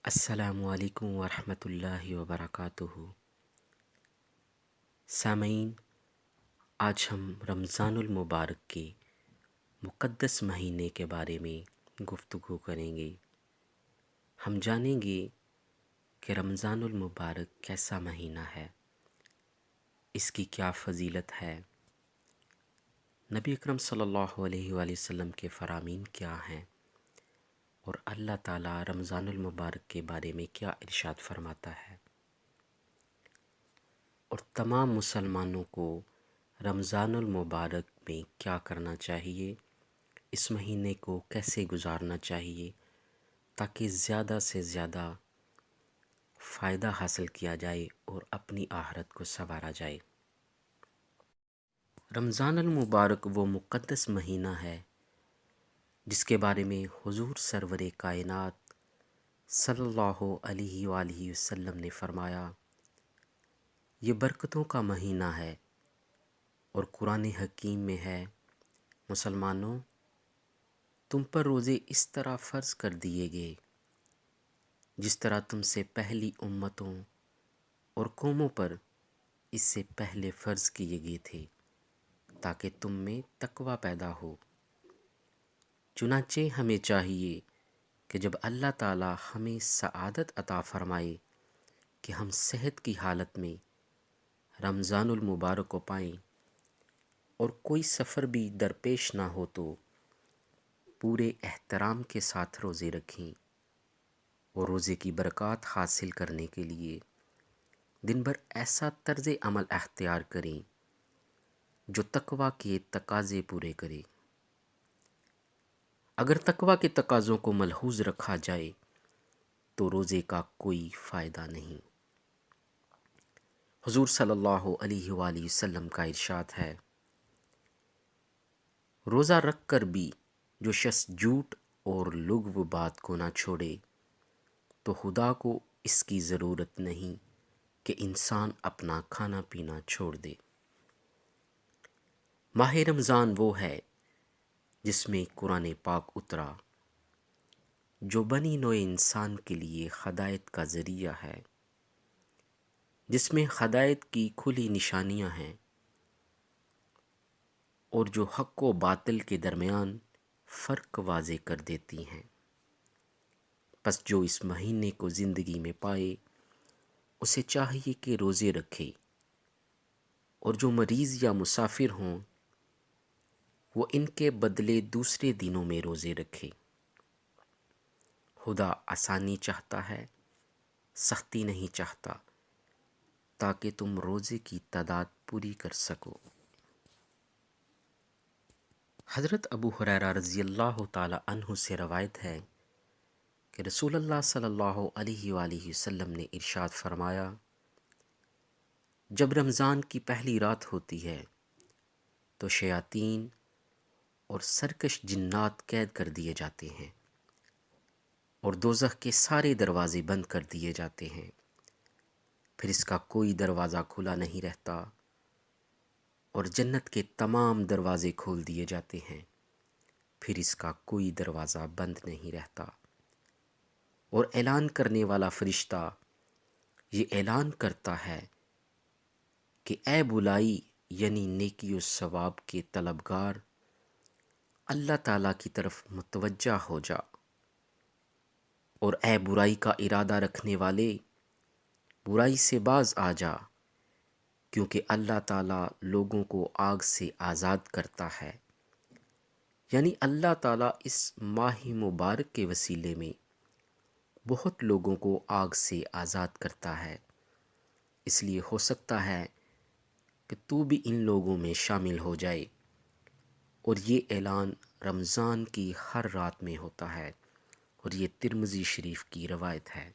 السلام علیکم ورحمۃ اللہ وبرکاتہ۔ سامعین، آج ہم رمضان المبارک کے مقدس مہینے کے بارے میں گفتگو کریں گے۔ ہم جانیں گے کہ رمضان المبارک کیسا مہینہ ہے، اس کی کیا فضیلت ہے، نبی اکرم صلی اللہ علیہ وآلہ وسلم کے فرامین کیا ہیں، اور اللہ تعالیٰ رمضان المبارک کے بارے میں کیا ارشاد فرماتا ہے، اور تمام مسلمانوں کو رمضان المبارک میں کیا کرنا چاہیے، اس مہینے کو کیسے گزارنا چاہیے تاکہ زیادہ سے زیادہ فائدہ حاصل کیا جائے اور اپنی آخرت کو سنوارا جائے۔ رمضان المبارک وہ مقدس مہینہ ہے جس کے بارے میں حضور سرور کائنات صلی اللہ علیہ وآلہ وسلم نے فرمایا، یہ برکتوں کا مہینہ ہے، اور قرآن حکیم میں ہے، مسلمانوں، تم پر روزے اس طرح فرض کر دیے گئے جس طرح تم سے پہلی امتوں اور قوموں پر اس سے پہلے فرض کیے گئے تھے تاکہ تم میں تقوی پیدا ہو۔ چنانچہ ہمیں چاہیے کہ جب اللہ تعالی ہمیں سعادت عطا فرمائے کہ ہم صحت کی حالت میں رمضان المبارک کو پائیں اور کوئی سفر بھی درپیش نہ ہو تو پورے احترام کے ساتھ روزے رکھیں، اور روزے کی برکات حاصل کرنے کے لیے دن بھر ایسا طرز عمل اختیار کریں جو تقوی کے تقاضے پورے کرے۔ اگر تقوی کے تقاضوں کو ملحوظ رکھا جائے تو روزے کا کوئی فائدہ نہیں۔ حضور صلی اللہ علیہ وآلہ وسلم کا ارشاد ہے، روزہ رکھ کر بھی جو شخص جھوٹ اور لغو بات کو نہ چھوڑے تو خدا کو اس کی ضرورت نہیں کہ انسان اپنا کھانا پینا چھوڑ دے۔ ماہ رمضان وہ ہے جس میں قرآن پاک اترا، جو بنی نوع انسان کے لیے ہدایت کا ذریعہ ہے، جس میں ہدایت کی کھلی نشانیاں ہیں، اور جو حق و باطل کے درمیان فرق واضح کر دیتی ہیں۔ پس جو اس مہینے کو زندگی میں پائے اسے چاہیے کہ روزے رکھے، اور جو مریض یا مسافر ہوں وہ ان کے بدلے دوسرے دنوں میں روزے رکھے۔ خدا آسانی چاہتا ہے، سختی نہیں چاہتا، تاکہ تم روزے کی تعداد پوری کر سکو۔ حضرت ابو ہریرہ رضی اللہ تعالی عنہ سے روایت ہے کہ رسول اللہ صلی اللہ علیہ وآلہ وسلم نے ارشاد فرمایا، جب رمضان کی پہلی رات ہوتی ہے تو شیاطین اور سرکش جنات قید کر دیے جاتے ہیں، اور دوزخ کے سارے دروازے بند کر دیے جاتے ہیں، پھر اس کا کوئی دروازہ کھلا نہیں رہتا، اور جنت کے تمام دروازے کھول دیے جاتے ہیں، پھر اس کا کوئی دروازہ بند نہیں رہتا، اور اعلان کرنے والا فرشتہ یہ اعلان کرتا ہے کہ اے بلائی یعنی نیکی و ثواب کے طلبگار، اللہ تعالیٰ کی طرف متوجہ ہو جا، اور اے برائی کا ارادہ رکھنے والے، برائی سے باز آ جا، کیونکہ اللہ تعالیٰ لوگوں کو آگ سے آزاد کرتا ہے۔ یعنی اللہ تعالیٰ اس ماہ مبارک کے وسیلے میں بہت لوگوں کو آگ سے آزاد کرتا ہے، اس لیے ہو سکتا ہے کہ تو بھی ان لوگوں میں شامل ہو جائے۔ اور یہ اعلان رمضان کی ہر رات میں ہوتا ہے، اور یہ ترمذی شریف کی روایت ہے۔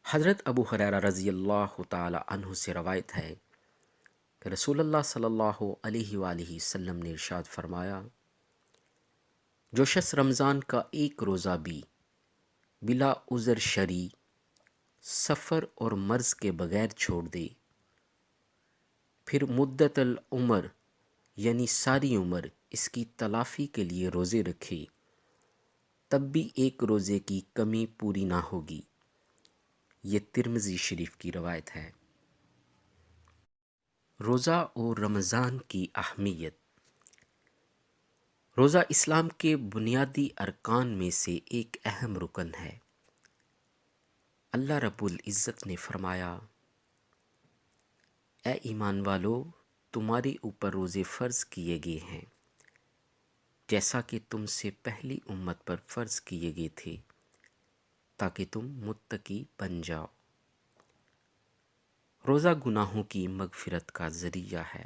حضرت ابو ہریرہ رضی اللہ تعالی عنہ سے روایت ہے کہ رسول اللہ صلی اللہ علیہ وآلہ وسلم نے ارشاد فرمایا، جو شخص رمضان کا ایک روزہ بھی بلا عذر شرعی، سفر اور مرض کے بغیر چھوڑ دے، پھر مدت العمر یعنی ساری عمر اس کی تلافی کے لیے روزے رکھے، تب بھی ایک روزے کی کمی پوری نہ ہوگی۔ یہ ترمذی شریف کی روایت ہے۔ روزہ اور رمضان کی اہمیت۔ روزہ اسلام کے بنیادی ارکان میں سے ایک اہم رکن ہے۔ اللہ رب العزت نے فرمایا، اے ایمان والو، تمہارے اوپر روزے فرض کیے گئے ہیں جیسا کہ تم سے پہلی امت پر فرض کیے گئے تھے تاکہ تم متقی بن جاؤ۔ روزہ گناہوں کی مغفرت کا ذریعہ ہے۔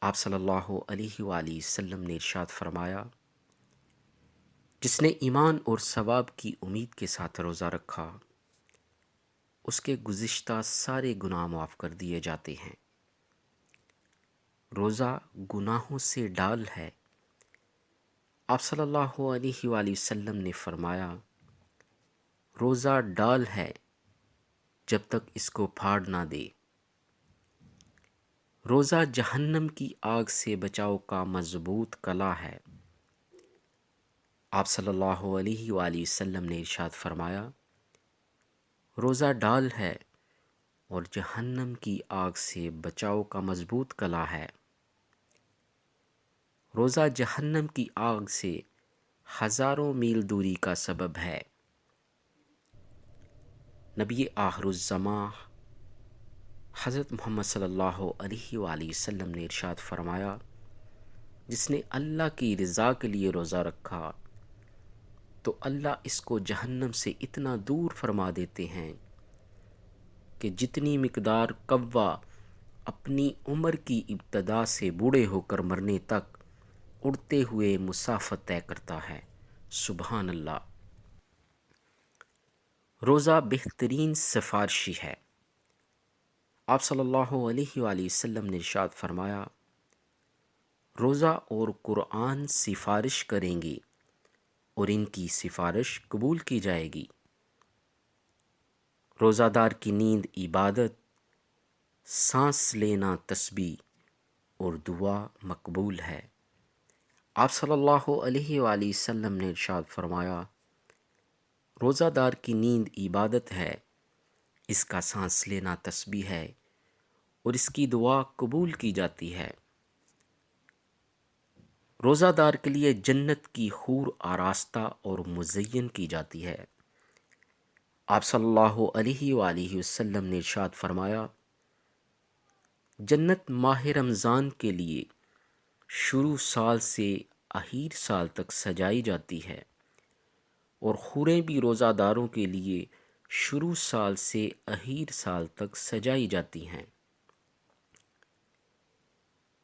آپ صلی اللہ علیہ وآلہ وسلم نے ارشاد فرمایا، جس نے ایمان اور ثواب کی امید کے ساتھ روزہ رکھا اس کے گزشتہ سارے گناہ معاف کر دیے جاتے ہیں۔ روزہ گناہوں سے ڈال ہے۔ آپ صلی اللہ علیہ وآلہ وسلم نے فرمایا، روزہ ڈال ہے جب تک اس کو پھاڑ نہ دے۔ روزہ جہنم کی آگ سے بچاؤ کا مضبوط کلا ہے۔ آپ صلی اللہ علیہ وآلہ وسلم نے ارشاد فرمایا، روزہ ڈال ہے اور جہنم کی آگ سے بچاؤ کا مضبوط کلا ہے۔ روزہ جہنم کی آگ سے ہزاروں میل دوری کا سبب ہے۔ نبی آخر الزماں حضرت محمد صلی اللہ علیہ وآلہ وسلم نے ارشاد فرمایا، جس نے اللہ کی رضا کے لیے روزہ رکھا تو اللہ اس کو جہنم سے اتنا دور فرما دیتے ہیں کہ جتنی مقدار کوا اپنی عمر کی ابتدا سے بوڑھے ہو کر مرنے تک اڑتے ہوئے مسافت طے کرتا ہے۔ سبحان اللہ۔ روزہ بہترین سفارشی ہے۔ آپ صلی اللہ علیہ وآلہ وسلم نے ارشاد فرمایا، روزہ اور قرآن سفارش کریں گے اور ان کی سفارش قبول کی جائے گی۔ روزہ دار کی نیند عبادت، سانس لینا تسبیح اور دعا مقبول ہے۔ آپ صلی اللہ علیہ وآلہ وسلم نے ارشاد فرمایا، روزہ دار کی نیند عبادت ہے، اس کا سانس لینا تسبیح ہے اور اس کی دعا قبول کی جاتی ہے۔ روزہ دار کے لیے جنت کی حور آراستہ اور مزین کی جاتی ہے۔ آپ صلی اللہ علیہ وآلہ وسلم نے ارشاد فرمایا، جنت ماہ رمضان کے لیے شروع سال سے اخیر سال تک سجائی جاتی ہے اور حوریں بھی روزہ داروں کے لیے شروع سال سے اخیر سال تک سجائی جاتی ہیں۔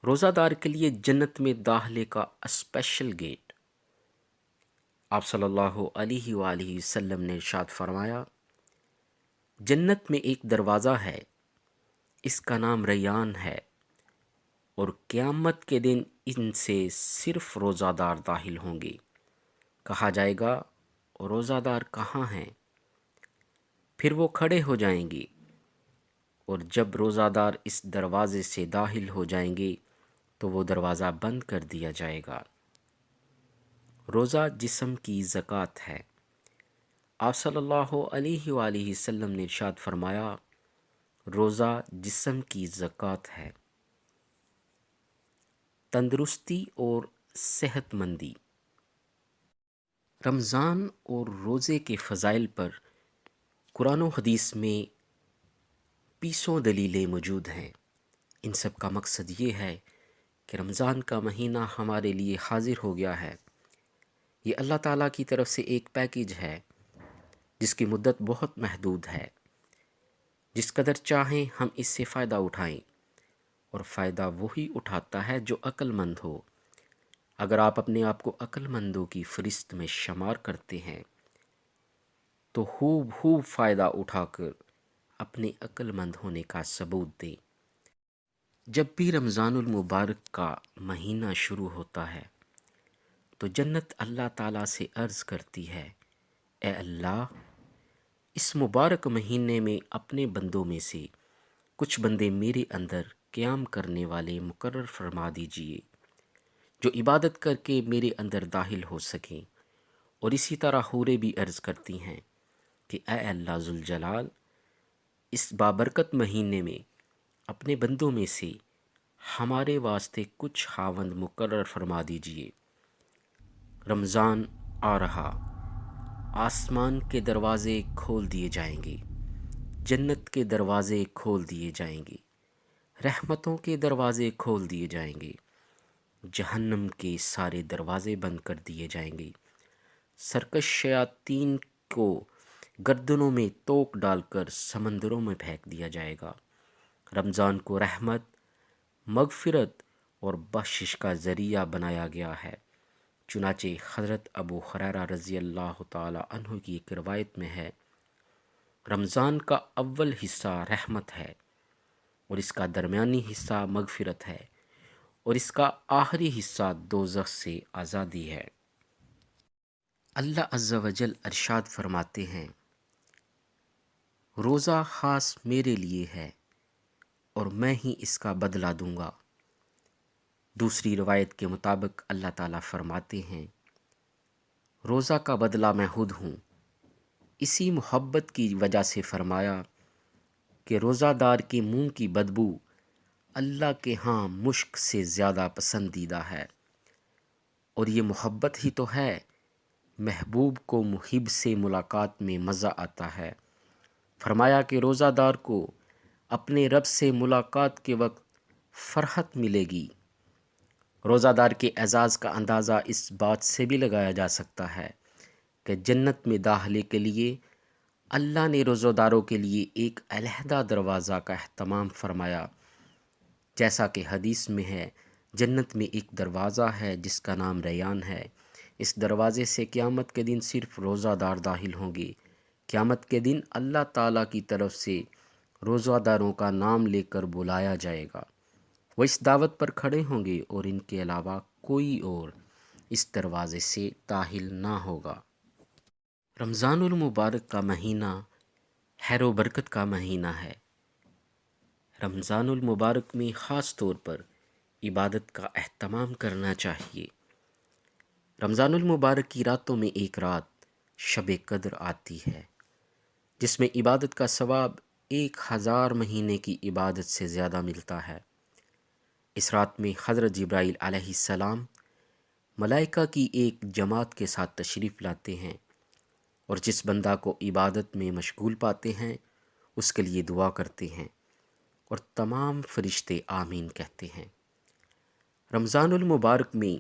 روزہ دار کے لیے جنت میں داخلے کا اسپیشل گیٹ۔ آپ صلی اللہ علیہ وآلہ وسلم نے ارشاد فرمایا، جنت میں ایک دروازہ ہے، اس کا نام ریان ہے، اور قیامت کے دن ان سے صرف روزہ دار داخل ہوں گے۔ کہا جائے گا، روزہ دار کہاں ہیں؟ پھر وہ کھڑے ہو جائیں گے، اور جب روزہ دار اس دروازے سے داخل ہو جائیں گے تو وہ دروازہ بند کر دیا جائے گا۔ روزہ جسم کی زکوٰۃ ہے۔ آپ صلی اللہ علیہ وآلہ وسلم نے ارشاد فرمایا، روزہ جسم کی زکوٰۃ ہے۔ تندرستی اور صحت مندی۔ رمضان اور روزے کے فضائل پر قرآن و حدیث میں پیسوں دلیلیں موجود ہیں۔ ان سب کا مقصد یہ ہے کہ رمضان کا مہینہ ہمارے لیے حاضر ہو گیا ہے۔ یہ اللہ تعالیٰ کی طرف سے ایک پیکیج ہے جس کی مدت بہت محدود ہے۔ جس قدر چاہیں ہم اس سے فائدہ اٹھائیں، اور فائدہ وہی اٹھاتا ہے جو عقل مند ہو۔ اگر آپ اپنے آپ کو عقل مندوں کی فہرست میں شمار کرتے ہیں تو خوب فائدہ اٹھا کر اپنے عقل مند ہونے کا ثبوت دیں۔ جب بھی رمضان المبارک کا مہینہ شروع ہوتا ہے تو جنت اللہ تعالیٰ سے عرض کرتی ہے، اے اللہ، اس مبارک مہینے میں اپنے بندوں میں سے کچھ بندے میرے اندر قیام کرنے والے مقرر فرما دیجئے جو عبادت کر کے میرے اندر داخل ہو سکیں۔ اور اسی طرح حوریں بھی عرض کرتی ہیں کہ اے اللہ ذوالجلال، اس بابرکت مہینے میں اپنے بندوں میں سے ہمارے واسطے کچھ خاوند مقرر فرما دیجئے۔ رمضان آ رہا، آسمان کے دروازے کھول دیے جائیں گے، جنت کے دروازے کھول دیے جائیں گے، رحمتوں کے دروازے کھول دیے جائیں گے، جہنم کے سارے دروازے بند کر دیے جائیں گے، سرکش شیاطین کو گردنوں میں توک ڈال کر سمندروں میں پھینک دیا جائے گا۔ رمضان کو رحمت، مغفرت اور بخشش کا ذریعہ بنایا گیا ہے۔ چنانچہ حضرت ابو ہریرہ رضی اللہ تعالی عنہ کی ایک روایت میں ہے، رمضان کا اول حصہ رحمت ہے، اور اس کا درمیانی حصہ مغفرت ہے، اور اس کا آخری حصہ دوزخ سے آزادی ہے۔ اللہ عز و جل ارشاد فرماتے ہیں، روزہ خاص میرے لیے ہے اور میں ہی اس کا بدلہ دوں گا۔ دوسری روایت کے مطابق اللہ تعالیٰ فرماتے ہیں، روزہ کا بدلہ میں خود ہوں۔ اسی محبت کی وجہ سے فرمایا کہ روزہ دار کے منہ کی بدبو اللہ کے ہاں مشک سے زیادہ پسندیدہ ہے، اور یہ محبت ہی تو ہے، محبوب کو محب سے ملاقات میں مزہ آتا ہے۔ فرمایا کہ روزہ دار کو اپنے رب سے ملاقات کے وقت فرحت ملے گی۔ روزہ دار کے اعزاز کا اندازہ اس بات سے بھی لگایا جا سکتا ہے کہ جنت میں داخلے کے لیے اللہ نے روزہ داروں کے لیے ایک علیحدہ دروازہ کا اہتمام فرمایا، جیسا کہ حدیث میں ہے، جنت میں ایک دروازہ ہے جس کا نام ریان ہے، اس دروازے سے قیامت کے دن صرف روزہ دار داخل ہوں گے۔ قیامت کے دن اللہ تعالیٰ کی طرف سے روزہ داروں کا نام لے کر بلایا جائے گا، وہ اس دعوت پر کھڑے ہوں گے اور ان کے علاوہ کوئی اور اس دروازے سے داخل نہ ہوگا۔ رمضان المبارک کا مہینہ خیر و برکت کا مہینہ ہے۔ رمضان المبارک میں خاص طور پر عبادت کا اہتمام کرنا چاہیے۔ رمضان المبارک کی راتوں میں ایک رات شب قدر آتی ہے، جس میں عبادت کا ثواب 1000 مہینے کی عبادت سے زیادہ ملتا ہے۔ اس رات میں حضرت جبرائیل علیہ السلام ملائکہ کی ایک جماعت کے ساتھ تشریف لاتے ہیں، اور جس بندہ کو عبادت میں مشغول پاتے ہیں اس کے لیے دعا کرتے ہیں، اور تمام فرشتے آمین کہتے ہیں۔ رمضان المبارک میں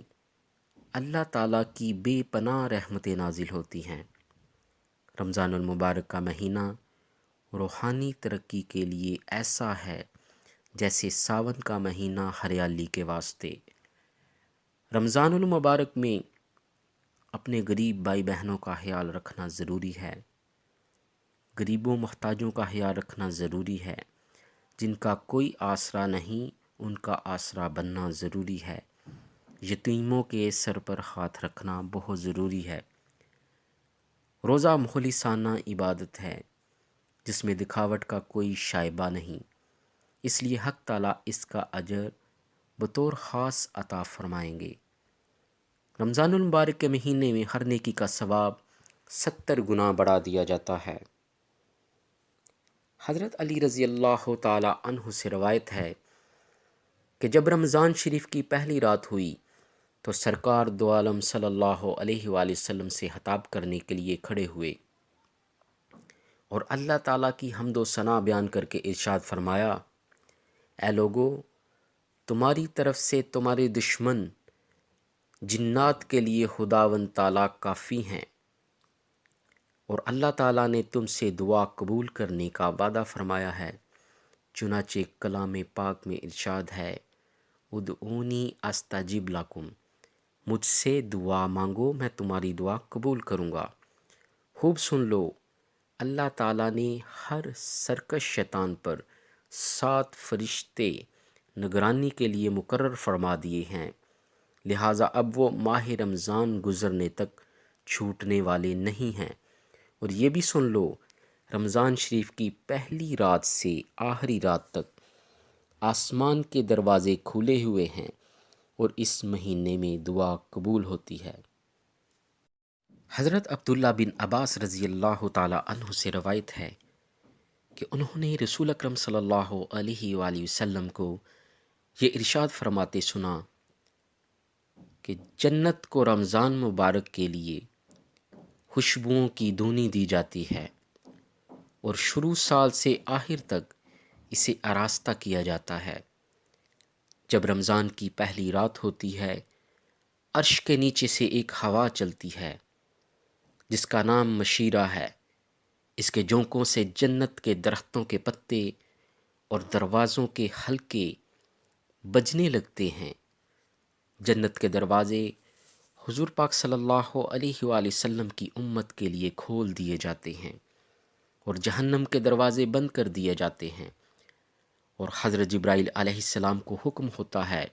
اللہ تعالیٰ کی بے پناہ رحمتیں نازل ہوتی ہیں۔ رمضان المبارک کا مہینہ روحانی ترقی کے لیے ایسا ہے جیسے ساون کا مہینہ ہریالی کے واسطے۔ رمضان المبارک میں اپنے غریب بھائی بہنوں کا خیال رکھنا ضروری ہے، غریبوں محتاجوں کا خیال رکھنا ضروری ہے، جن کا کوئی آسرا نہیں ان کا آسرا بننا ضروری ہے، یتیموں کے سر پر ہاتھ رکھنا بہت ضروری ہے۔ روزہ مخلصانہ عبادت ہے جس میں دکھاوٹ کا کوئی شائبہ نہیں، اس لیے حق تعالیٰ اس کا اجر بطور خاص عطا فرمائیں گے۔ رمضان المبارک کے مہینے میں ہر نیکی کا ثواب 70 گنا بڑھا دیا جاتا ہے۔ حضرت علی رضی اللہ تعالی عنہ سے روایت ہے کہ جب رمضان شریف کی پہلی رات ہوئی تو سرکار دو عالم صلی اللہ علیہ وآلہ وسلم سے خطاب کرنے کے لیے کھڑے ہوئے اور اللہ تعالیٰ کی حمد و ثنا بیان کر کے ارشاد فرمایا، اے لوگو، تمہاری طرف سے تمہارے دشمن جنات کے لیے خداوند تعالیٰ کافی ہیں، اور اللہ تعالیٰ نے تم سے دعا قبول کرنے کا وعدہ فرمایا ہے۔ چنانچہ کلام پاک میں ارشاد ہے، ادعونی استجب لکم، مجھ سے دعا مانگو میں تمہاری دعا قبول کروں گا۔ خوب سن لو، اللہ تعالیٰ نے ہر سرکش شیطان پر 7 فرشتے نگرانی کے لیے مقرر فرما دیے ہیں، لہٰذا اب وہ ماہ رمضان گزرنے تک چھوٹنے والے نہیں ہیں۔ اور یہ بھی سن لو، رمضان شریف کی پہلی رات سے آخری رات تک آسمان کے دروازے کھلے ہوئے ہیں اور اس مہینے میں دعا قبول ہوتی ہے۔ حضرت عبداللہ بن عباس رضی اللہ تعالی عنہ سے روایت ہے کہ انہوں نے رسول اکرم صلی اللہ علیہ وآلہ وسلم کو یہ ارشاد فرماتے سنا کہ جنت کو رمضان مبارک کے لیے خوشبوؤں کی دھونی دی جاتی ہے اور شروع سال سے آخر تک اسے آراستہ کیا جاتا ہے۔ جب رمضان کی پہلی رات ہوتی ہے، عرش کے نیچے سے ایک ہوا چلتی ہے جس کا نام مشیرہ ہے۔ اس کے جھونکوں سے جنت کے درختوں کے پتے اور دروازوں کے حلقے بجنے لگتے ہیں۔ جنت کے دروازے حضور پاک صلی اللہ علیہ وآلہ وسلم کی امت کے لیے کھول دیے جاتے ہیں اور جہنم کے دروازے بند کر دیے جاتے ہیں، اور حضرت جبرائیل علیہ السلام کو حکم ہوتا ہے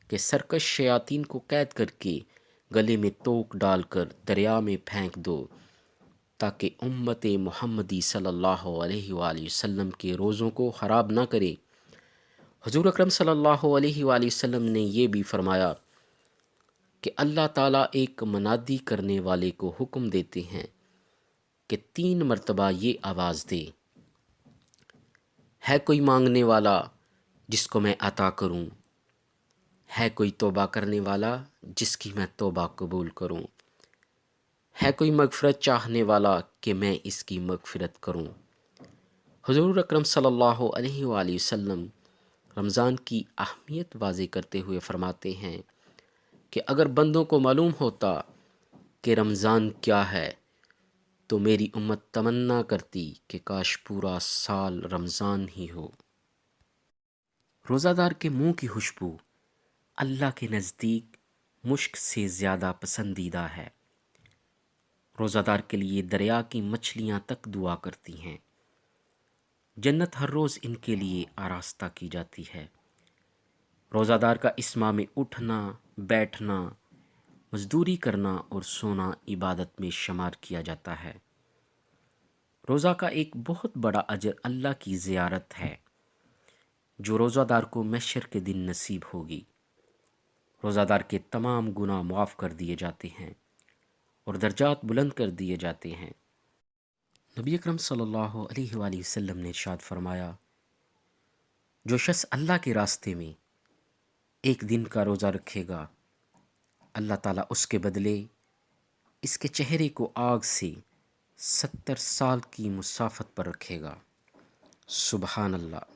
کہ سرکش شیاطین کو قید کر کے گلے میں توک ڈال کر دریا میں پھینک دو تاکہ امت محمدی صلی اللہ علیہ وآلہ وسلم کے روزوں کو خراب نہ کرے۔ حضور اکرم صلی اللہ علیہ وآلہ وسلم نے یہ بھی فرمایا کہ اللہ تعالیٰ ایک منادی کرنے والے کو حکم دیتے ہیں کہ 3 مرتبہ یہ آواز دے، ہے کوئی مانگنے والا جس کو میں عطا کروں، ہے کوئی توبہ کرنے والا جس کی میں توبہ قبول کروں، ہے کوئی مغفرت چاہنے والا کہ میں اس کی مغفرت کروں۔ حضور اکرم صلی اللہ علیہ وآلہ وسلم رمضان کی اہمیت واضح کرتے ہوئے فرماتے ہیں کہ اگر بندوں کو معلوم ہوتا کہ رمضان کیا ہے تو میری امت تمنا کرتی کہ کاش پورا سال رمضان ہی ہو۔ روزہ دار کے منہ کی خوشبو اللہ کے نزدیک مشک سے زیادہ پسندیدہ ہے۔ روزہ دار کے لیے دریا کی مچھلیاں تک دعا کرتی ہیں۔ جنت ہر روز ان کے لیے آراستہ کی جاتی ہے۔ روزہ دار کا اس ماہ میں اٹھنا، بیٹھنا، مزدوری کرنا اور سونا عبادت میں شمار کیا جاتا ہے۔ روزہ کا ایک بہت بڑا اجر اللہ کی زیارت ہے جو روزہ دار کو محشر کے دن نصیب ہوگی۔ روزہ دار کے تمام گناہ معاف کر دیے جاتے ہیں اور درجات بلند کر دیے جاتے ہیں۔ نبی اکرم صلی اللہ علیہ وآلہ وسلم نے ارشاد فرمایا، جو شخص اللہ کے راستے میں ایک دن کا روزہ رکھے گا، اللہ تعالیٰ اس کے بدلے اس کے چہرے کو آگ سے 70 سال کی مسافت پر رکھے گا۔ سبحان اللہ۔